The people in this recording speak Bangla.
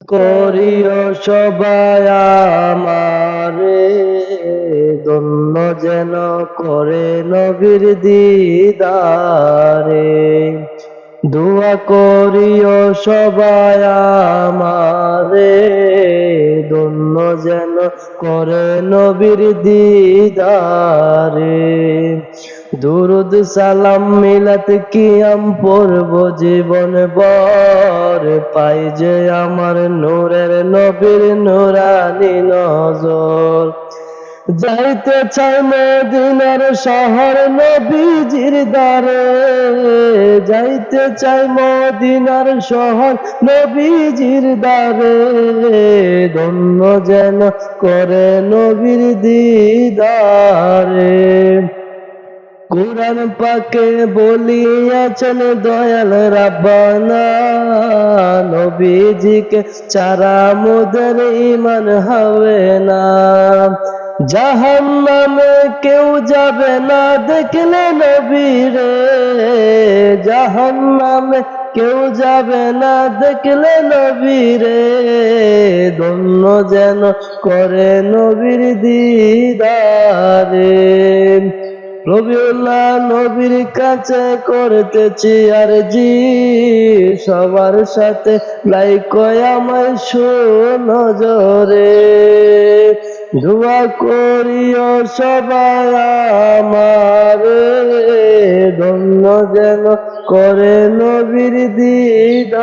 করিও সবাই আমারে, ধন্য যেন করে নবীর দিদারে। দোয়া করিও সবাই আমারে, ধন্য যেন করে নবীর দিদারে। দুরুদ সালাম মিলাত কিয়াম পড়ব জীবন ভর, পাই যে আমার নূরের নবীর নূরানি নজর। যাইতে চাই মদিনার শহর নবীজির দ্বারে, যাইতে চাই মদিনার শহর নবীজির দ্বারে, ধন্য যেন করে নবীর দিদারে। কুরআন পাকে বলিয়াছেন দয়াল রাব্বানা, নবীজিকে ছাড়া মোদের ঈমান হবে না। জাহান্নামে কেউ যাবে না দেখলে নবীরে, জাহান্নামে কেউ যাবে না দেখলে নবীরে, ধন্য যেন করে নবীর দিদারে। রবিউল্লাহ নবীর কাছে করতেছি আরজি, সবার সাথে লাইক আমায় সুনজরে। দোয়া করিও সবাই আমারে, ধন্য যেন করে নবীর দিদারে।